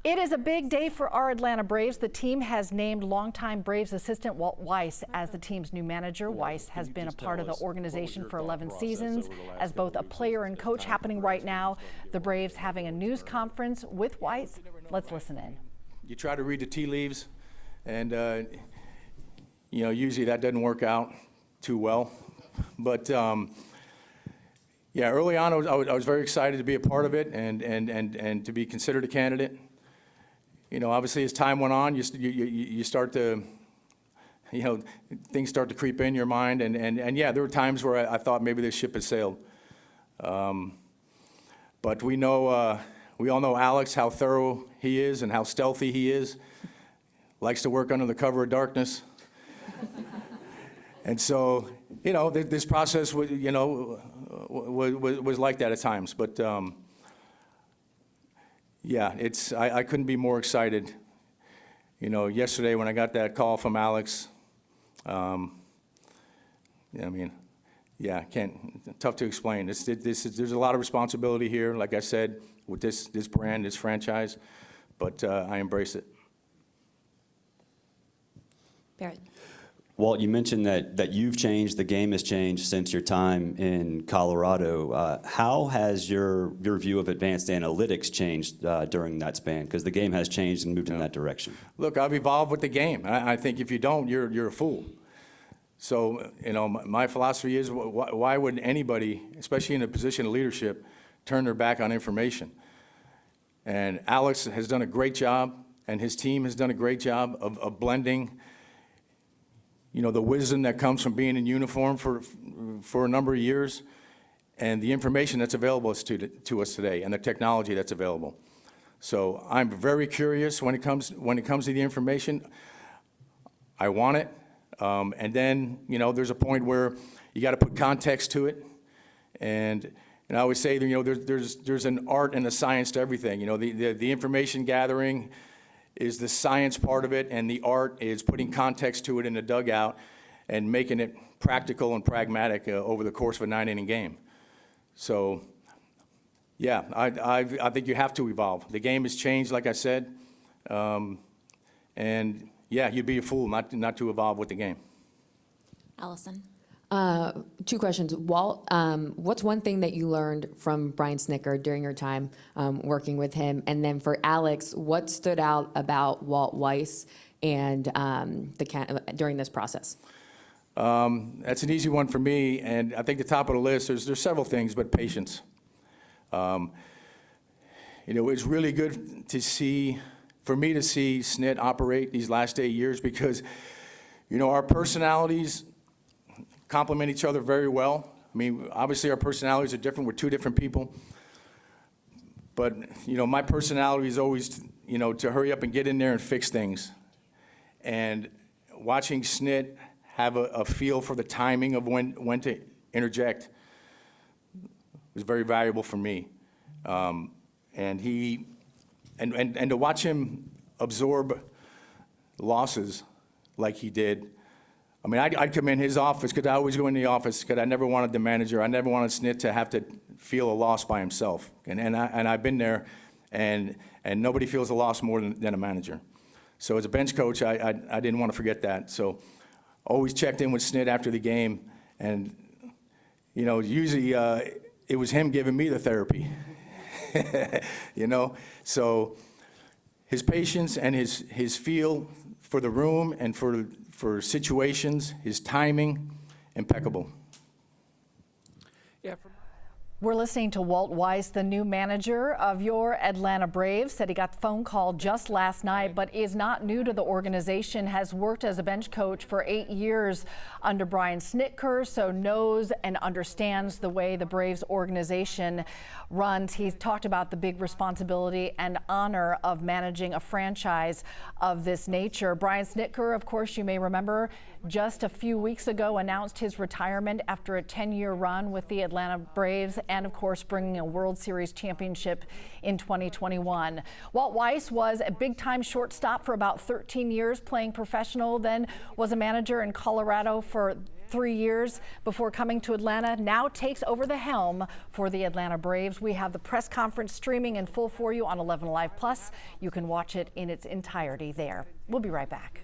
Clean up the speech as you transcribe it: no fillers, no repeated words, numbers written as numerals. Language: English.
It is a big day for our Atlanta Braves. The team has named longtime Braves assistant Walt Weiss as the team's new manager. Weiss has been a part of the organization for 11 seasons as both a player and coach. Happening right now, the Braves having a news conference with Weiss. Let's listen in. You try to read the tea leaves, and usually that doesn't work out too well. But yeah, early on I was very excited to be a part of it and to be considered a candidate. Obviously as time went on, you start to, things start to creep in your mind, and yeah, there were times where I thought maybe this ship had sailed. But we all know Alex, how thorough he is and how stealthy he is. Likes to work under the cover of darkness. And so, this process was like that at times. But yeah, I couldn't be more excited. Yesterday when I got that call from Alex, tough to explain. There's a lot of responsibility here, like I said, with this brand, this franchise, but I embrace it. Barrett. Walt, you mentioned that you've changed, the game has changed since your time in Colorado. How has your view of advanced analytics changed during that span? Because the game has changed and moved in that direction. Look, I've evolved with the game. I think if you don't, you're a fool. So, my philosophy is, why would anybody, especially in a position of leadership, turn their back on information? And Alex has done a great job, and his team has done a great job of blending the wisdom that comes from being in uniform for a number of years, and the information that's available to us today, and the technology that's available. So I'm very curious when it comes to the information. I want it, and then there's a point where you got to put context to it, and I always say there's an art and a science to everything. The information gathering is the science part of it, and the art is putting context to it in the dugout and making it practical and pragmatic over the course of a 9-inning game. So, yeah, I think you have to evolve. The game has changed, like I said, and yeah, you'd be a fool not to evolve with the game. Allison. Two questions. Walt, what's one thing that you learned from Brian Snitker during your time working with him? And then for Alex, what stood out about Walt Weiss and during this process? That's an easy one for me, and I think the top of the list, there's several things, but patience. It's really good for me to see Snit operate these last 8 years because, our personalities complement each other very well. I mean, obviously our personalities are different. We're two different people. But, my personality is always, to hurry up and get in there and fix things. And watching Snit have a feel for the timing of when to interject was very valuable for me. And to watch him absorb losses like he did. I mean, I'd come in his office, because I always go in the office, because I never wanted the manager, I never wanted Snit to have to feel a loss by himself. And I've been there, and nobody feels a loss more than a manager. So as a bench coach, I didn't want to forget that. So always checked in with Snit after the game, and usually it was him giving me the therapy. So his patience and his feel for the room and for situations, his timing, impeccable. Yeah. We're listening to Walt Weiss, the new manager of your Atlanta Braves. Said he got the phone call just last night, but is not new to the organization, has worked as a bench coach for 8 years under Brian Snitker, so knows and understands the way the Braves organization runs. He's talked about the big responsibility and honor of managing a franchise of this nature. Brian Snitker, of course, you may remember, just a few weeks ago announced his retirement after a 10-year run with the Atlanta Braves, and of course bringing a World Series championship in 2021. Walt Weiss was a big-time shortstop for about 13 years playing professional, then was a manager in Colorado for 3 years before coming to Atlanta, now takes over the helm for the Atlanta Braves. We have the press conference streaming in full for you on 11 Live Plus. You can watch it in its entirety there. We'll be right back.